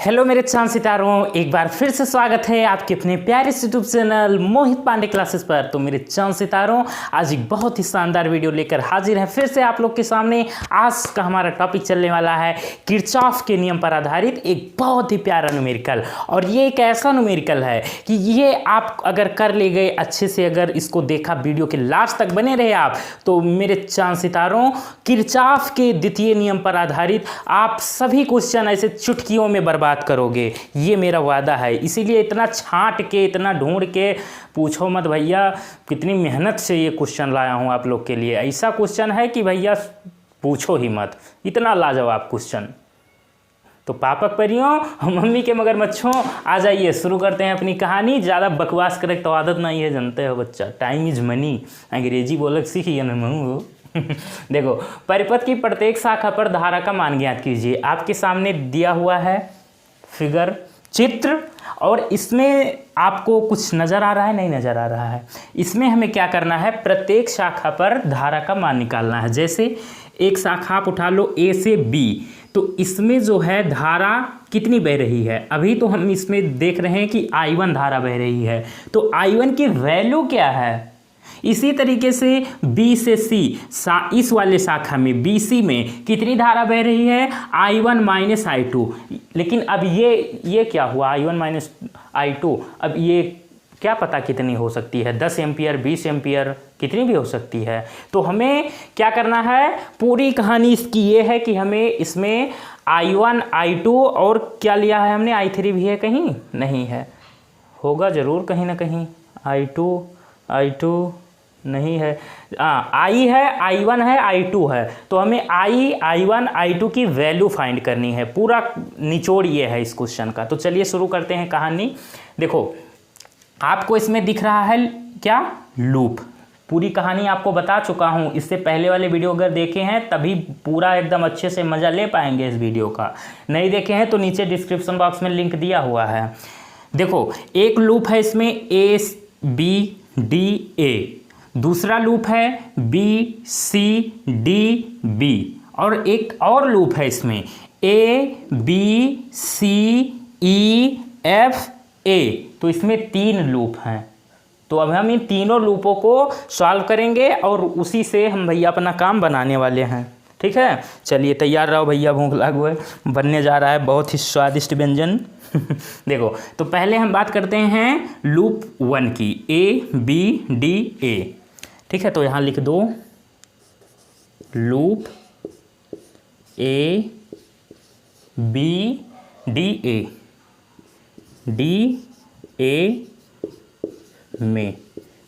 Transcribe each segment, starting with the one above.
Hello मेरे चांद सितारों, एक बार फिर से स्वागत है आपके अपने प्यारे यूट्यूब चैनल मोहित पांडे क्लासेस पर। तो मेरे चांद सितारों, आज एक बहुत ही शानदार वीडियो लेकर हाजिर है फिर से आप लोग के सामने। आज का हमारा टॉपिक चलने वाला है किरचॉफ के नियम पर आधारित एक बहुत ही प्यारा न्यूमेरिकल। और ये एक ऐसा न्यूमेरिकल है कि ये आप अगर कर ले गए अच्छे से, अगर इसको देखा वीडियो के लास्ट तक बने रहे आप, तो मेरे चांद सितारों किरचॉफ के द्वितीय नियम पर आधारित आप सभी क्वेश्चन ऐसे चुटकियों में बर्बाद करोगे, ये मेरा वादा है। इसीलिए इतना छांट के, इतना ढूंढ के, पूछो मत भैया कितनी मेहनत से ये क्वेश्चन लाया हूँ आप लोग के लिए। ऐसा क्वेश्चन है कि भैया पूछो ही मत, इतना लाजवाब क्वेश्चन। तो पापक परियों, मम्मी के मगरमच्छों, आ जाइए शुरू करते हैं अपनी कहानी। ज़्यादा बकवास करे तो आदत नहीं है, जानते हो बच्चा, टाइम इज मनी, अंग्रेजी बोलक सीखिए ना मऊ। देखो, परिपथ की प्रत्येक शाखा पर धारा का मान ज्ञात कीजिए। आपके सामने दिया हुआ है फिगर, चित्र, और इसमें आपको कुछ नज़र आ रहा है, नहीं नज़र आ रहा है। इसमें हमें क्या करना है, प्रत्येक शाखा पर धारा का मान निकालना है। जैसे एक शाखा आप उठा लो A से B, तो इसमें जो है धारा कितनी बह रही है। अभी तो हम इसमें देख रहे हैं कि I1 धारा बह रही है, तो I1 की वैल्यू क्या है। इसी तरीके से B से C, इस वाले शाखा में BC में कितनी धारा बह रही है, I1 माइनस I2। लेकिन अब ये क्या हुआ, I1 माइनस I2, अब ये क्या पता कितनी हो सकती है, 10 एम्पियर, 20 एम्पियर, कितनी भी हो सकती है। तो हमें क्या करना है, पूरी कहानी इसकी ये है कि हमें इसमें I1 I2 और क्या लिया है हमने, I3 भी है कहीं, नहीं है, होगा ज़रूर कहीं ना कहीं। I2 नहीं है, I है, I1 है, I2 है। तो हमें I1 I2 की वैल्यू फाइंड करनी है। पूरा निचोड़ ये है इस क्वेश्चन का। तो चलिए शुरू करते हैं कहानी। देखो, आपको इसमें दिख रहा है क्या, लूप। पूरी कहानी आपको बता चुका हूँ, इससे पहले वाले वीडियो अगर देखे हैं तभी पूरा एकदम अच्छे से मज़ा ले पाएंगे इस वीडियो का। नहीं देखे हैं तो नीचे डिस्क्रिप्शन बॉक्स में लिंक दिया हुआ है। देखो, एक लूप है इसमें ABDA, दूसरा लूप है BCDB, और एक और लूप है इसमें ABCEFA। तो इसमें 3 लूप हैं। तो अब हम इन तीनों लूपों को सॉल्व करेंगे और उसी से हम भैया अपना काम बनाने वाले हैं। ठीक है, चलिए तैयार रहो भैया, भूख लगा हुआ है, बनने जा रहा है बहुत ही स्वादिष्ट व्यंजन। देखो, तो पहले हम बात करते हैं लूप 1 की, ABDA। ठीक है, तो यहाँ लिख दो लूप ABDA, DA में।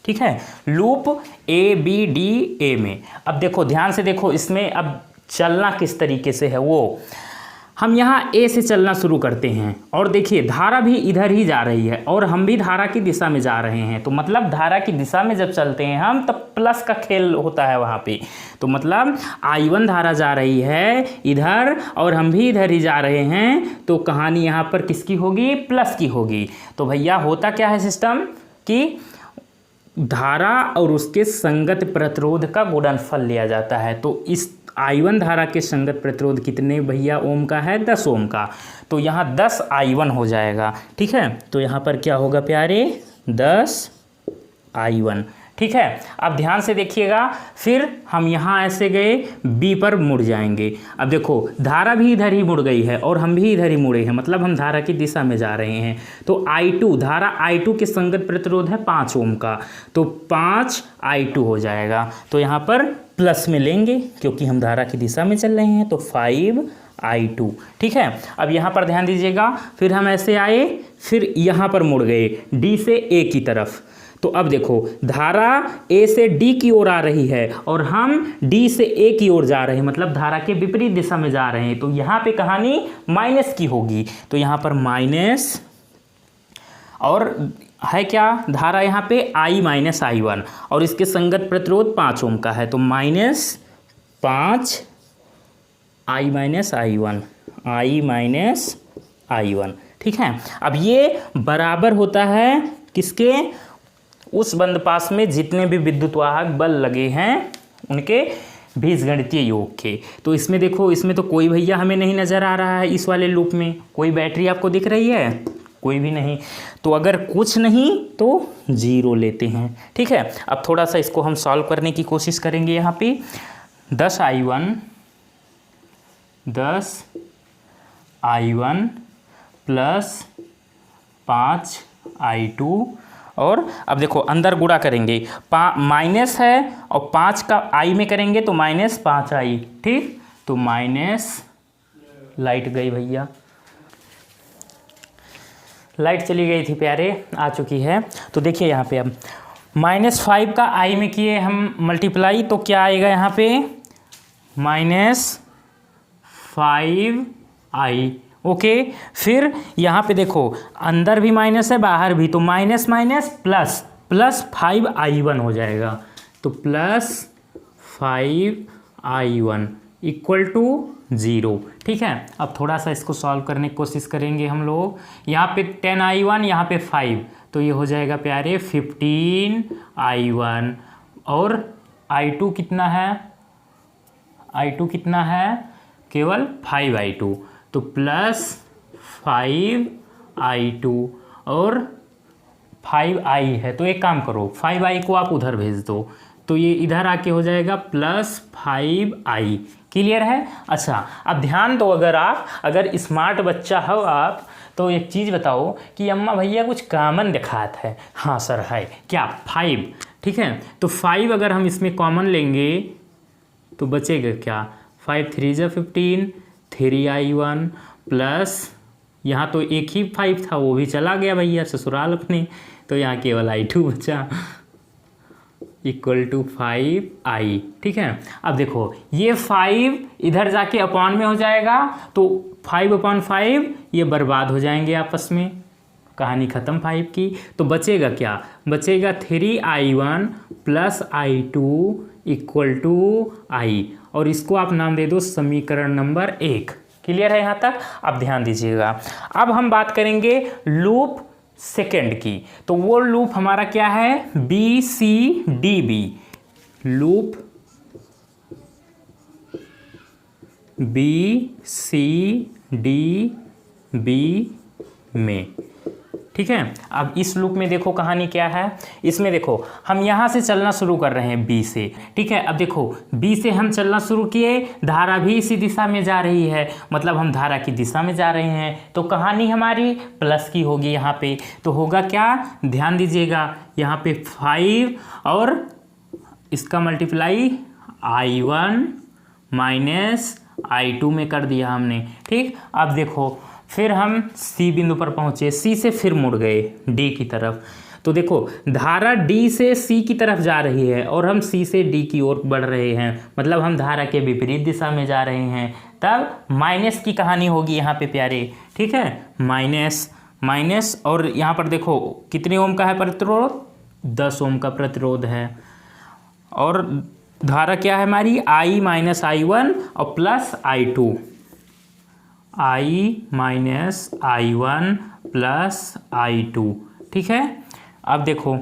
ठीक है, लूप ABDA में। अब देखो, ध्यान से देखो, इसमें अब चलना किस तरीके से है वो हम यहाँ A से चलना शुरू करते हैं। और देखिए, धारा भी इधर ही जा रही है और हम भी धारा की दिशा में जा रहे हैं। तो मतलब धारा की दिशा में जब चलते हैं हम, तब प्लस का खेल होता है वहाँ पे। तो मतलब I1 धारा जा रही है इधर और हम भी इधर ही जा रहे हैं, तो कहानी यहाँ पर किसकी होगी, प्लस की होगी। तो भैया होता क्या है सिस्टम कि धारा और उसके संगत प्रतिरोध का गुणनफल लिया जाता है। तो इस I1 धारा के संगत प्रतिरोध कितने भैया ओम का है, 10 ओम का। तो यहाँ 10 I1 हो जाएगा। ठीक है, तो यहाँ पर क्या होगा प्यारे, 10 I1। ठीक है, अब ध्यान से देखिएगा, फिर हम यहाँ ऐसे गए, B पर मुड़ जाएंगे। अब देखो, धारा भी इधर ही मुड़ गई है और हम भी इधर ही मुड़े हैं, मतलब हम धारा की दिशा में जा रहे हैं। तो I2, धारा I2 के संगत प्रतिरोध है 5 ओम का, तो 5 I2 हो जाएगा। तो यहाँ पर प्लस में लेंगे क्योंकि हम धारा की दिशा में चल रहे हैं, तो 5 I2। ठीक है, अब यहाँ पर ध्यान दीजिएगा, फिर हम ऐसे आए, फिर यहाँ पर मुड़ गए D से A की तरफ। तो अब देखो, धारा A से D की ओर आ रही है और हम D से A की ओर जा रहे हैं, मतलब धारा के विपरीत दिशा में जा रहे हैं। तो यहाँ पे कहानी माइनस की होगी। तो यहाँ पर माइनस, और है क्या, धारा यहाँ पे I माइनस I1 और इसके संगत प्रतिरोध 5 ओम का है, तो -5 I माइनस I1। ठीक है, अब ये बराबर होता है किसके, उस बंद पास में जितने भी विद्युत वाहक बल लगे हैं उनके बीजगणितीय योग के। तो इसमें देखो, इसमें तो कोई भैया हमें नहीं नज़र आ रहा है। इस वाले लूप में कोई बैटरी आपको दिख रही है? कोई भी नहीं। तो अगर कुछ नहीं तो 0 लेते हैं। ठीक है, अब थोड़ा सा इसको हम सॉल्व करने की कोशिश करेंगे। यहाँ पे 10i1 प्लस 5i2, और अब देखो अंदर गुणा करेंगे, माइनस है और 5 का i में करेंगे तो -5i। ठीक, तो माइनस, लाइट गई भैया, लाइट चली गई थी प्यारे, आ चुकी है। तो देखिए यहाँ पे अब -5 का i में किए हम मल्टीप्लाई, तो क्या आएगा यहाँ पे? -5i। ओके, फिर यहाँ पे देखो अंदर भी माइनस है बाहर भी, तो minus minus plus, plus 5i1 हो जाएगा। तो प्लस 5i1 इक्वल टू 0। ठीक है, अब थोड़ा सा इसको सॉल्व करने की कोशिश करेंगे हम लोग। यहाँ पे 10i1, यहाँ पे 5, तो ये हो जाएगा प्यारे 15i1, और i2 कितना है? i2 कितना है? केवल 5i2, तो प्लस 5i2 और 5i है। तो एक काम करो, 5i को आप उधर भेज दो, तो ये इधर आके हो जाएगा प्लस 5i। क्लियर है? अच्छा, अब ध्यान दो, अगर स्मार्ट बच्चा हो आप, तो एक चीज़ बताओ कि अम्मा भैया कुछ कॉमन दिखाता है। हाँ सर है, क्या? 5। ठीक है, तो 5 अगर हम इसमें कॉमन लेंगे तो बचेगा क्या? 5 3 × 15, 3i1 प्लस, यहाँ तो एक ही 5 था, वो भी चला गया भैया ससुराल अपने, तो यहाँ केवल i2 बचा, इक्वल टू 5i। ठीक है, अब देखो ये 5 इधर जाके अपॉन में हो जाएगा, तो 5/5 ये बर्बाद हो जाएंगे आपस में, कहानी ख़त्म 5 की। तो बचेगा क्या? बचेगा 3i1 plus i2 equal to i, और इसको आप नाम दे दो समीकरण नंबर 1। क्लियर है यहाँ तक? अब ध्यान दीजिएगा, अब हम बात करेंगे लूप सेकंड की। तो वो लूप हमारा क्या है? BCDB लूप, BCDB में। ठीक है, अब इस लूप में देखो कहानी क्या है। इसमें देखो हम यहाँ से चलना शुरू कर रहे हैं B से। ठीक है, अब देखो B से हम चलना शुरू किए, धारा भी इसी दिशा में जा रही है, मतलब हम धारा की दिशा में जा रहे हैं, तो कहानी हमारी प्लस की होगी यहाँ पे। तो होगा क्या? ध्यान दीजिएगा, यहाँ पे 5 और इसका मल्टीप्लाई i1 माइनस i2 में कर दिया हमने। ठीक, अब देखो फिर हम C बिंदु पर पहुँचे, C से फिर मुड़ गए D की तरफ। तो देखो धारा D से C की तरफ जा रही है और हम C से D की ओर बढ़ रहे हैं, मतलब हम धारा के विपरीत दिशा में जा रहे हैं। तब माइनस की कहानी होगी यहाँ पे प्यारे। ठीक है, माइनस माइनस, और यहाँ पर देखो कितने ओम का है प्रतिरोध? 10 ओम का प्रतिरोध है, और धारा क्या है हमारी? I माइनस i1 और plus i2, I minus i1 plus i2। ठीक है, अब देखो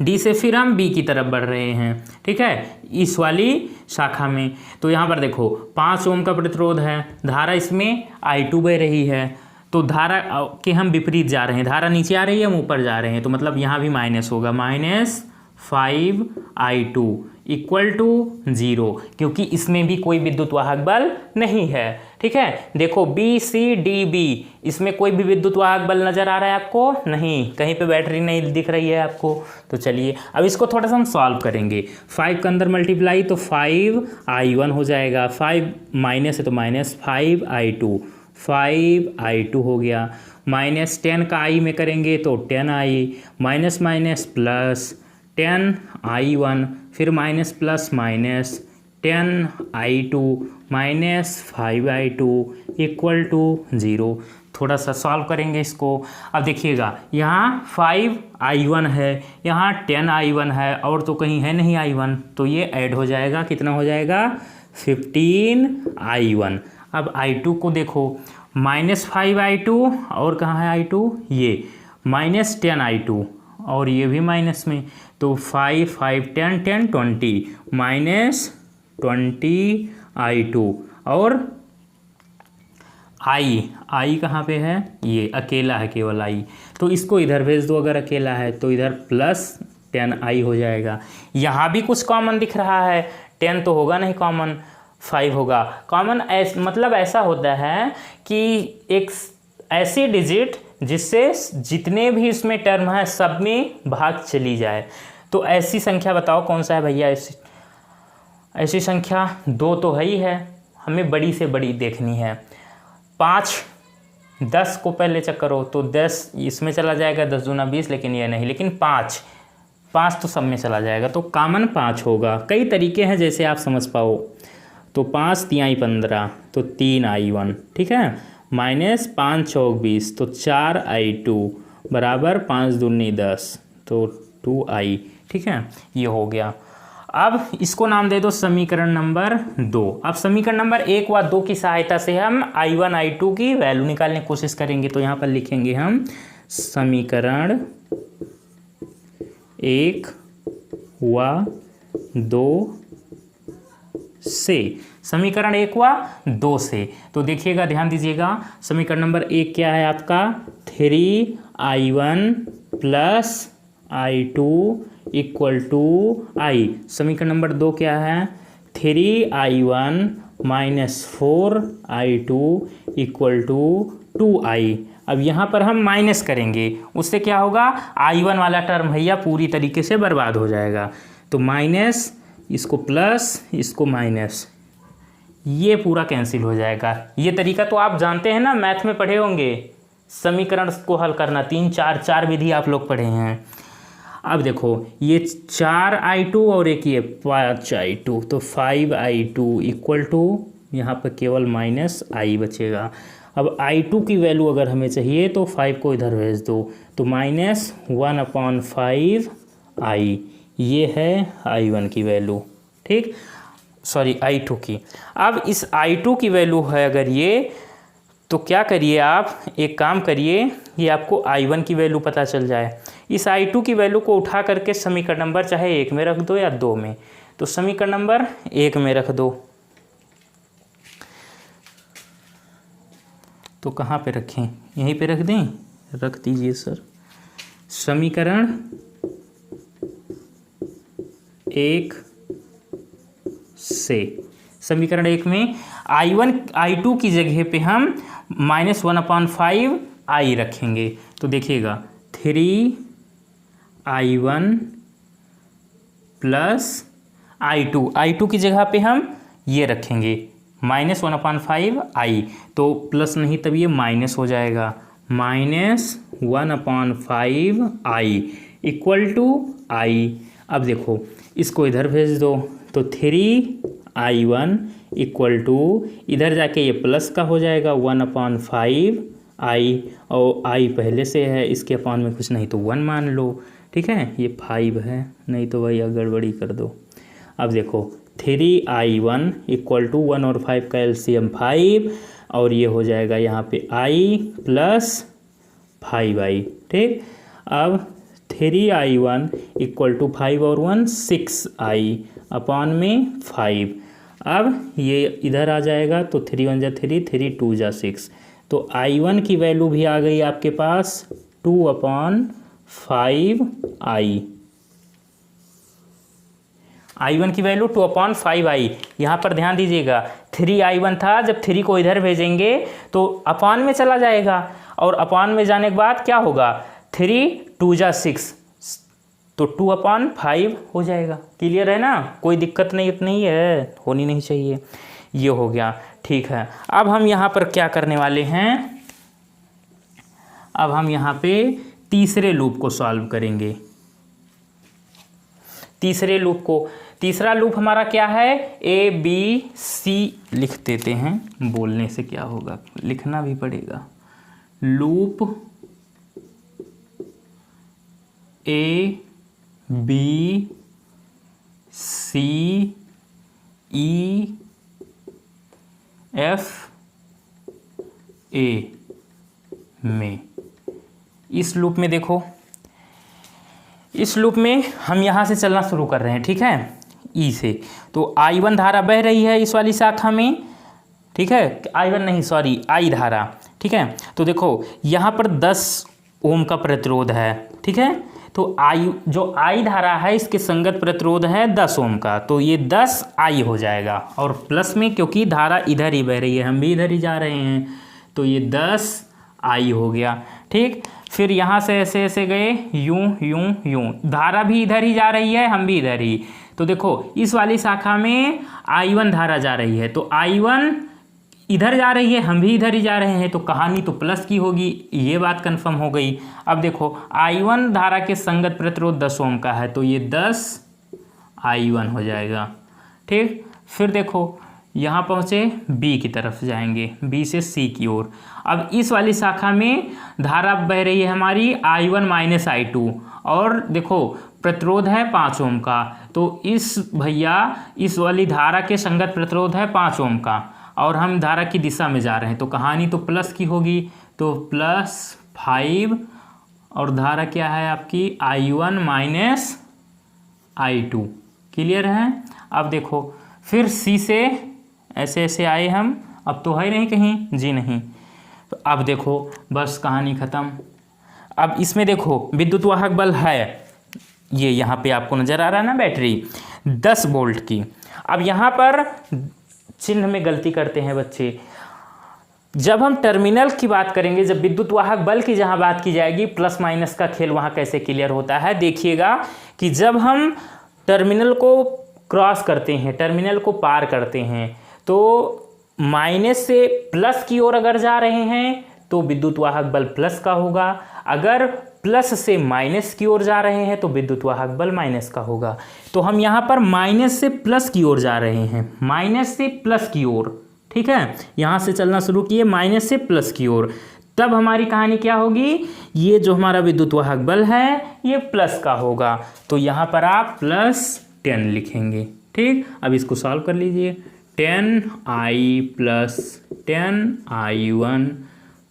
D से फिर हम B की तरफ बढ़ रहे हैं। ठीक है, इस वाली शाखा में। तो यहाँ पर देखो 5 ओम का प्रतिरोध है, धारा इसमें i2 बह रही है, तो धारा के हम विपरीत जा रहे हैं, धारा नीचे आ रही है, हम ऊपर जा रहे हैं, तो मतलब यहाँ भी माइनस होगा, -5i2 इक्वल टू 0, क्योंकि इसमें भी कोई विद्युत वाहक बल नहीं है। ठीक है, देखो BCDB, इसमें कोई भी विद्युत वाहक बल नज़र आ रहा है आपको? नहीं, कहीं पे बैटरी नहीं दिख रही है आपको। तो चलिए अब इसको थोड़ा सा हम सॉल्व करेंगे। 5 के अंदर मल्टीप्लाई तो 5i1 हो जाएगा, 5 माइनस है तो -5i2, 5i2 हो गया, -10 का i में करेंगे तो 10i, minus minus plus 10i1, फिर minus plus minus 10i2 minus 5i2 equal to 0। थोड़ा सा सॉल्व करेंगे इसको। अब देखिएगा यहाँ 5i1 है, यहाँ 10i1 है, और तो कहीं है नहीं i1, तो ये ऐड हो जाएगा, कितना हो जाएगा? 15i1। अब i2 को देखो, -5i2, और कहाँ है i2? ये -10i2, और ये भी माइनस में, तो 5 5 10 10 20, 20i2 और आई कहाँ पे है, ये अकेला है केवल आई, तो इसको इधर भेज दो। अगर अकेला है तो इधर प्लस 10i हो जाएगा। यहाँ भी कुछ कॉमन दिख रहा है, 10 तो होगा नहीं कॉमन, 5 होगा कॉमन। मतलब ऐसा होता है कि एक ऐसी डिजिट जिससे जितने भी इसमें टर्म है सब में भाग चली जाए। तो ऐसी संख्या बताओ कौन सा है भैया। ऐसी संख्या 2 तो है ही है, हमें बड़ी से बड़ी देखनी है। 5 10 को पहले चेक करो तो 10 इसमें चला जाएगा, 10 दूना 20, लेकिन ये नहीं, लेकिन 5 तो सब में चला जाएगा, तो कॉमन 5 होगा। कई तरीके हैं जैसे आप समझ पाओ। तो 5 3i 15, तो 3i1, ठीक है, माइनस 5 चौक 20, तो 4i2 बराबर 5 दूनी 10, तो 2i, ठीक है, ये हो गया। अब इसको नाम दे दो समीकरण नंबर 2। अब समीकरण नंबर 1 व 2 की सहायता से हम i1 i2 की वैल्यू निकालने की कोशिश करेंगे। तो यहाँ पर लिखेंगे हम समीकरण 1 व 2 से, समीकरण 1 व 2 से। तो देखिएगा, ध्यान दीजिएगा, समीकरण नंबर 1 क्या है आपका, 3i1 plus i2 equal to i। समीकरण नंबर 2 क्या है, 3i1 minus 4i2 equal to 2i। अब यहाँ पर हम माइनस करेंगे, उससे क्या होगा, i1 वाला टर्म भैया पूरी तरीके से बर्बाद हो जाएगा। तो माइनस, इसको प्लस, इसको माइनस, ये पूरा कैंसिल हो जाएगा। ये तरीका तो आप जानते हैं ना, मैथ में पढ़े होंगे, समीकरण को हल करना 3 4 विधि आप लोग पढ़े हैं। अब देखो, ये 4i2 और एक ये 5i2, तो 5i2 इक्वल टू, यहाँ पर केवल माइनस i बचेगा। अब i2 की वैल्यू अगर हमें चाहिए तो 5 को इधर भेज दो, तो माइनस 1/5i, ये है i1 की वैल्यू, ठीक, सॉरी i2 की। अब इस i2 की वैल्यू है अगर ये, तो क्या करिए आप, एक काम करिए, ये आपको i1 की वैल्यू पता चल जाए। इस i2 की वैल्यू को उठा करके समीकरण नंबर चाहे 1 में रख दो या 2 में, तो समीकरण नंबर 1 में रख दो। तो कहाँ पे रखें, यहीं पे रख दें, रख दीजिए सर। समीकरण 1 से, समीकरण 1 में i1 i2 की जगह पे हम माइनस 1/5i रखेंगे। तो देखिएगा, 3i1 प्लस i2 की जगह पे हम ये रखेंगे माइनस 1/5i, तो प्लस नहीं तब ये माइनस हो जाएगा, minus 1/5i equal to i। अब देखो, इसको इधर भेज दो, तो 3i1 इक्वल टू, इधर जाके ये प्लस का हो जाएगा 1/5i, और i पहले से है, इसके अपान में कुछ नहीं तो 1 मान लो, ठीक है, ये 5 है, नहीं तो भैया गड़बड़ी कर दो। अब देखो, 3i1 इक्वल टू 1 और 5 का एलसीएम 5, और ये हो जाएगा यहाँ पे i प्लस 5i, ठीक। अब 3i1 इक्वल टू 5 और 1 6i अपान में 5। अब ये इधर आ जाएगा, तो 3 1 जा 3, 3 2 जा 6, तो i1 की वैल्यू भी आ गई आपके पास 2/5i। i1 की वैल्यू 2/5i। यहाँ पर ध्यान दीजिएगा, 3i1 था, जब 3 को इधर भेजेंगे तो अपान में चला जाएगा, और अपान में जाने के बाद क्या होगा, 3 2 जा 6, तो 2/5 हो जाएगा। क्लियर है ना, कोई दिक्कत नहीं है, होनी नहीं चाहिए। ये हो गया, ठीक है। अब हम यहाँ पर क्या करने वाले हैं, अब हम यहाँ पे तीसरे लूप को सॉल्व करेंगे। तीसरा लूप हमारा क्या है, ABC लिख देते हैं, बोलने से क्या होगा, लिखना भी पड़ेगा। लूप ABCEFA में, इस लूप में देखो, इस लूप में हम यहाँ से चलना शुरू कर रहे हैं, ठीक है। ई से। तो I1 धारा बह रही है इस वाली शाखा में, ठीक है, I1 नहीं सॉरी I धारा, ठीक है। तो देखो यहाँ पर 10 ओम का प्रतिरोध है, ठीक है। तो जो I धारा है इसके संगत प्रतिरोध है 10 ओम का, तो ये 10 I हो जाएगा। और प्लस में क्योंकि धारा इधर ही बह रही है, हम भी इधर ही जा रहे हैं, तो ये 10 I हो गया, ठीक। फिर यहाँ से ऐसे ऐसे गए, यूं यूं यूं, धारा भी इधर ही जा रही है, हम भी इधर ही। तो देखो इस वाली शाखा में I1 धारा जा रही है, तो I1 इधर जा रही है, हम भी इधर ही जा रहे हैं, तो कहानी तो प्लस की होगी, ये बात कंफर्म हो गई। अब देखो I1 धारा के संगत प्रतिरोध 10 ओम का है, तो ये 10 I1 हो जाएगा, ठीक। फिर देखो यहाँ पहुँचे, B की तरफ जाएंगे, B से C की ओर। अब इस वाली शाखा में धारा बह रही है हमारी I1 माइनस I2, और देखो प्रतिरोध है 5 ओम का, तो इस भैया इस वाली धारा के संगत प्रतिरोध है 5 ओम का, और हम धारा की दिशा में जा रहे हैं, तो कहानी तो प्लस की होगी, तो +5, और धारा क्या है आपकी I1 माइनस I2, क्लियर है। अब देखो फिर C से ऐसे ऐसे आए हम, अब तो है नहीं कहीं, जी नहीं, तो अब देखो बस कहानी ख़त्म। अब इसमें देखो विद्युत वाहक बल है, ये यहाँ पे आपको नज़र आ रहा है ना, बैटरी 10 वोल्ट की। अब यहाँ पर चिन्ह में गलती करते हैं बच्चे, जब हम टर्मिनल की बात करेंगे, जब विद्युत वाहक बल की जहाँ बात की जाएगी, प्लस माइनस का खेल वहाँ कैसे क्लियर होता है, देखिएगा कि जब हम टर्मिनल को क्रॉस करते हैं, टर्मिनल को पार करते हैं, तो माइनस से प्लस की ओर अगर जा रहे हैं तो विद्युत वाहक बल प्लस का होगा, अगर प्लस से माइनस की ओर जा रहे हैं तो विद्युत वाहक बल माइनस का होगा। तो हम यहाँ पर माइनस से प्लस की ओर जा रहे हैं, माइनस से प्लस की ओर, ठीक है, यहाँ से चलना शुरू किए माइनस से प्लस की ओर, तब हमारी कहानी क्या होगी, ये जो हमारा विद्युत वाहक बल है ये प्लस का होगा, तो यहाँ पर आप +10 लिखेंगे, ठीक। अब इसको सॉल्व कर लीजिए, 10I + 10I1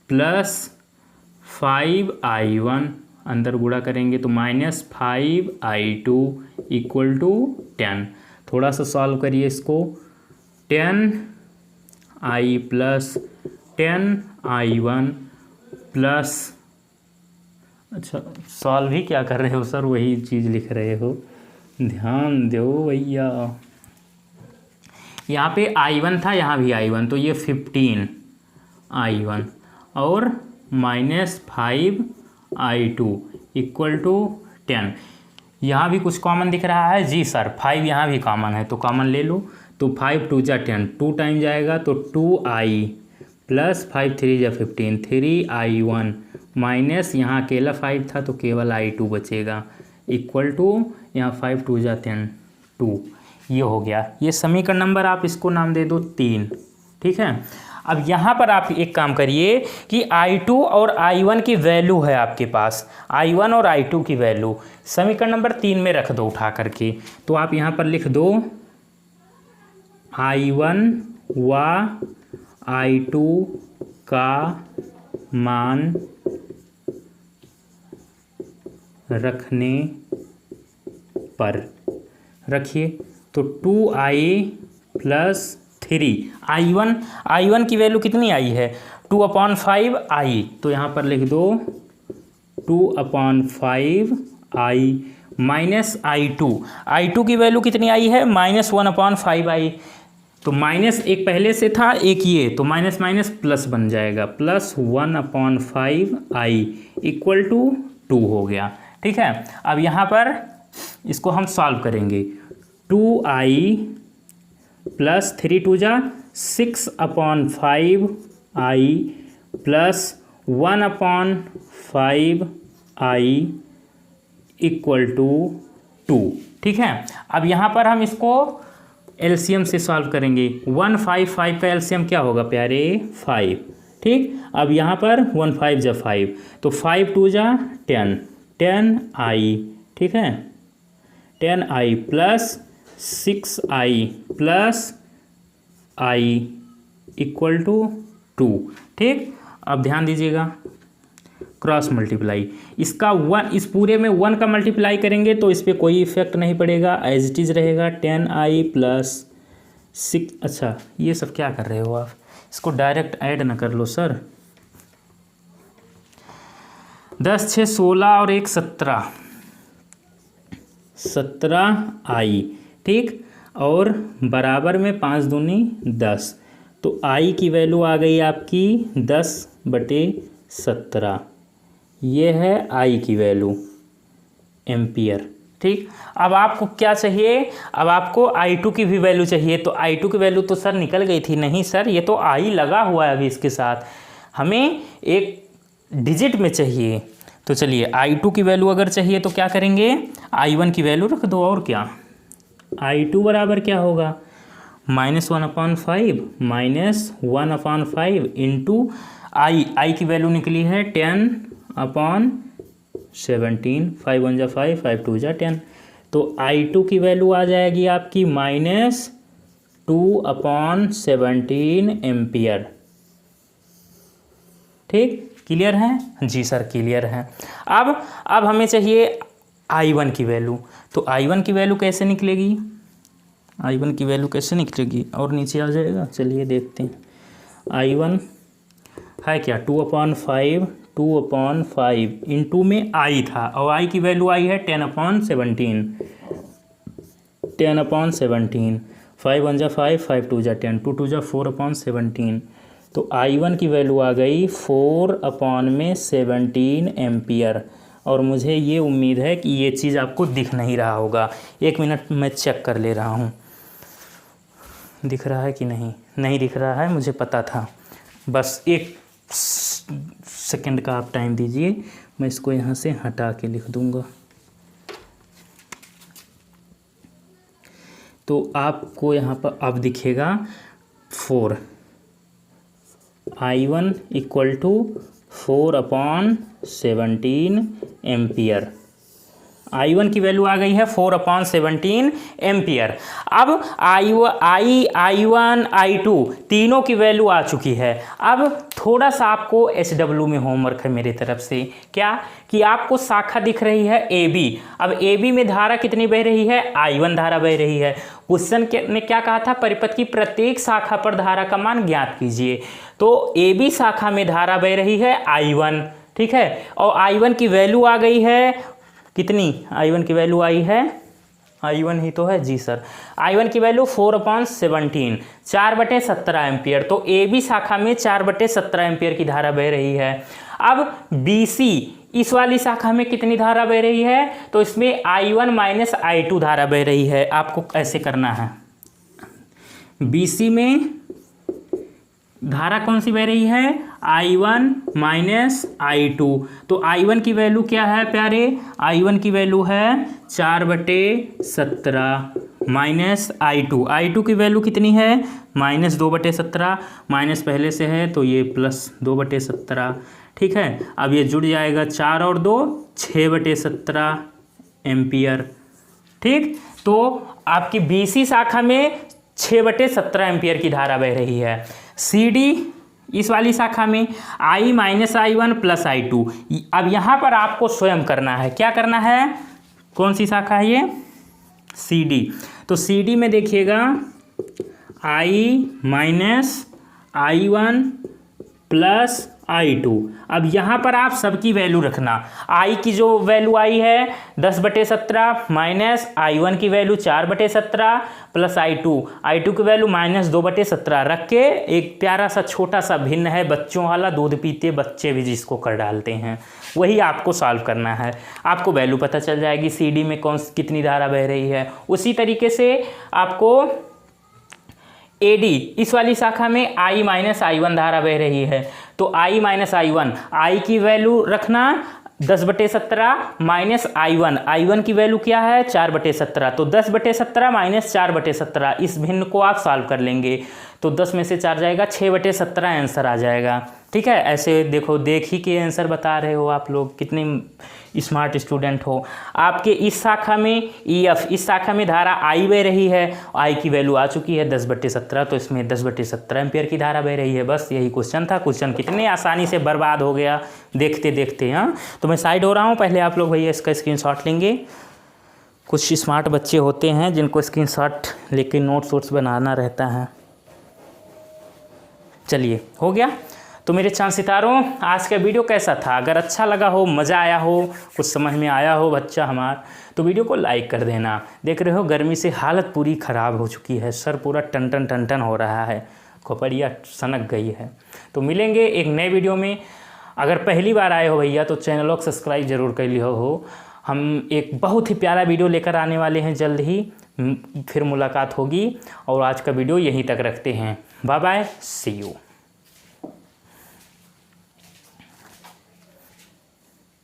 + 5I1, अंदर गुणा करेंगे तो -5I2 = 10। थोड़ा सा सॉल्व करिए इसको, 10I + 10I1 प्लस, अच्छा सॉल्व ही क्या कर रहे हो सर, वही चीज़ लिख रहे हो, ध्यान दो भैया। यहाँ पे I1 था, यहाँ भी I1, तो ये 15I1 और -5I2 = 10। यहाँ भी कुछ कॉमन दिख रहा है, जी सर 5 यहाँ भी कॉमन है, तो कॉमन ले लो, तो 5 2 जा 10, 2 टाइम जाएगा, तो 2I + 5 3 जा 15, 3I1 माइनस यहाँ अकेला 5 था तो केवल I2 बचेगा, = यहाँ 5 2 जा 10, 2, ये हो गया। ये समीकरण नंबर आप इसको नाम दे दो 3, ठीक है। अब यहाँ पर आप एक काम करिए कि I2 और I1 की वैल्यू है आपके पास, I1 और I2 की वैल्यू समीकरण नंबर 3 में रख दो उठा करके, तो आप यहाँ पर लिख दो I1 व I2 का मान रखने पर, रखिए, तो 2I + 3I1 की वैल्यू कितनी आई है 2/5I, तो यहाँ पर लिख दो 2/5I माइनस I2 की वैल्यू कितनी आई है -1/5I, तो माइनस एक पहले से था एक ये, तो माइनस माइनस प्लस बन जाएगा, +1/5I = 2 हो गया, ठीक है। अब यहाँ पर इसको हम सॉल्व करेंगे, 2I + 3 2 जा 6/5I + 1/5I = 2, ठीक है। अब यहाँ पर हम इसको एलसीएम से सॉल्व करेंगे, 1 5 5 का एलसीएम क्या होगा प्यारे 5, ठीक। अब यहाँ पर 1 5 जा 5, तो 5 2 जा 10, 10I, ठीक है, 10I + 6I + I = 2, ठीक। अब ध्यान दीजिएगा, क्रॉस मल्टीप्लाई, इसका 1 इस पूरे में 1 का मल्टीप्लाई करेंगे तो इस पर कोई इफेक्ट नहीं पड़ेगा, एज इट इज़ रहेगा 10i प्लस 6। अच्छा ये सब क्या कर रहे हो आप, इसको डायरेक्ट ऐड ना कर लो सर। 10 6 16 और 1 17, 17i, ठीक, और बराबर में 5 दूनी 10, तो i की वैल्यू आ गई आपकी 10/17, ये है i की वैल्यू एम्पियर, ठीक। अब आपको क्या चाहिए, अब आपको I2 की भी वैल्यू चाहिए, तो I2 की वैल्यू तो सर निकल गई थी, नहीं सर ये तो I लगा हुआ है अभी इसके साथ, हमें एक डिजिट में चाहिए। तो चलिए I2 की वैल्यू अगर चाहिए तो क्या करेंगे, I1 की वैल्यू रख दो, और क्या, I2 बराबर क्या होगा, -1/5 -1/5 इंटू I की वैल्यू निकली है 10/17, 5 1 जा 5, 5 2 जा 10, तो I2 की वैल्यू आ जाएगी आपकी -2/17 एम्पियर, ठीक, क्लियर है जी सर, क्लियर है। अब हमें चाहिए I1 की वैल्यू, तो I1 की वैल्यू कैसे निकलेगी, I1 की वैल्यू कैसे निकलेगी, और नीचे आ जाएगा, चलिए देखते हैं। I1 है क्या, 2/5 इंटू में I था, और I की वैल्यू आई है 10/17, 10/17, 5 1 जा 5, 5 2 जा 10, 2 2 जा 4/17, तो I1 की वैल्यू आ गई 4/17 एम्पियर। और मुझे ये उम्मीद है कि ये चीज़ आपको दिख नहीं रहा होगा, 1 मिनट मैं चेक कर ले रहा हूँ, दिख रहा है कि नहीं, नहीं दिख रहा है, मुझे पता था, बस 1 सेकंड का आप टाइम दीजिए, मैं इसको यहाँ से हटा के लिख दूँगा। तो आपको यहाँ पर अब दिखेगा 4, I1 = 4/17 एम्पियर, I1 की वैल्यू आ गई है 4/17 एम्पियर। अब I1 I2 तीनों की वैल्यू आ चुकी है। अब थोड़ा सा आपको SW में होमवर्क है मेरी तरफ से, क्या कि आपको शाखा दिख रही है AB। अब AB में धारा कितनी बह रही है, I1 धारा बह रही है। क्वेश्चन ने क्या कहा था, परिपथ की प्रत्येक शाखा पर धारा का मान ज्ञात कीजिए। तो AB शाखा में धारा बह रही है I1, ठीक है, और I1 की वैल्यू आ गई है कितनी, I1 की वैल्यू आई है, I1 ही तो है जी सर, I1 की वैल्यू 4/17, 4/17 एम्पियर। तो AB शाखा में 4/17 एम्पियर की धारा बह रही है। अब BC इस वाली शाखा में कितनी धारा बह रही है, तो इसमें I1 - I2 धारा बह रही है। आपको ऐसे करना है, BC में धारा कौन सी बह रही है, I1 - I2। तो I1 की वैल्यू क्या है प्यारे, I1 की वैल्यू है 4/17 माइनस I2 की वैल्यू कितनी है, -2/17, माइनस पहले से है तो ये +2/17, ठीक है। अब ये जुड़ जाएगा 4 और 2 6/17 एम्पियर, ठीक। तो आपकी BC शाखा में 6/17 एम्पियर की धारा बह रही है। CD इस वाली शाखा में I - I1 + I2। अब यहाँ पर आपको स्वयं करना है, क्या करना है, कौन सी शाखा है ये, CD। तो CD में देखिएगा I - I1 + I2। अब यहाँ पर आप सबकी वैल्यू रखना, I की जो वैल्यू आई है 10/17 माइनस I1 की वैल्यू 4/17 प्लस I2 की वैल्यू -2/17 रख के एक प्यारा सा छोटा सा भिन्न है, बच्चों वाला, दूध पीते बच्चे भी जिसको कर डालते हैं, वही आपको सॉल्व करना है। आपको वैल्यू पता चल जाएगी CD में कितनी धारा बह रही है। उसी तरीके से आपको AD इस वाली शाखा में I - I1 धारा बह रही है। तो I - I1, I की वैल्यू रखना 10/17 माइनस I1 की वैल्यू क्या है 4/17। तो 10/17 माइनस 4/17, इस भिन्न को आप सॉल्व कर लेंगे। तो 10 में से 4 जाएगा, 6/17 आंसर आ जाएगा। ठीक है, ऐसे देखो, देख ही के आंसर बता रहे हो आप लोग, कितने स्मार्ट स्टूडेंट हो। आपके इस शाखा में EF, इस शाखा में धारा I बह रही है, I की वैल्यू आ चुकी है 10/17, तो इसमें 10/17 एम्पियर की धारा बह रही है। बस यही क्वेश्चन था। क्वेश्चन कितने आसानी से बर्बाद हो गया देखते देखते। हाँ, तो मैं साइड हो रहा हूँ, पहले आप लोग भैया इसका स्क्रीनशॉट लेंगे। कुछ स्मार्ट बच्चे होते हैं जिनको स्क्रीनशॉट लेके नोट्स वोट्स बनाना रहता है। चलिए, हो गया। तो मेरे चांद सितारों, आज का वीडियो कैसा था? अगर अच्छा लगा हो, मज़ा आया हो, कुछ समझ में आया हो बच्चा हमारा, तो वीडियो को लाइक कर देना। देख रहे हो गर्मी से हालत पूरी ख़राब हो चुकी है, सर पूरा टन टन टन टन हो रहा है, खोपड़िया सनक गई है। तो मिलेंगे एक नए वीडियो में। अगर पहली बार आए हो भैया तो चैनल को सब्सक्राइब जरूर कर लियो हो। हम एक बहुत ही प्यारा वीडियो लेकर आने वाले हैं जल्द ही, फिर मुलाकात होगी। और आज का वीडियो यहीं तक रखते हैं। Bye bye, see you.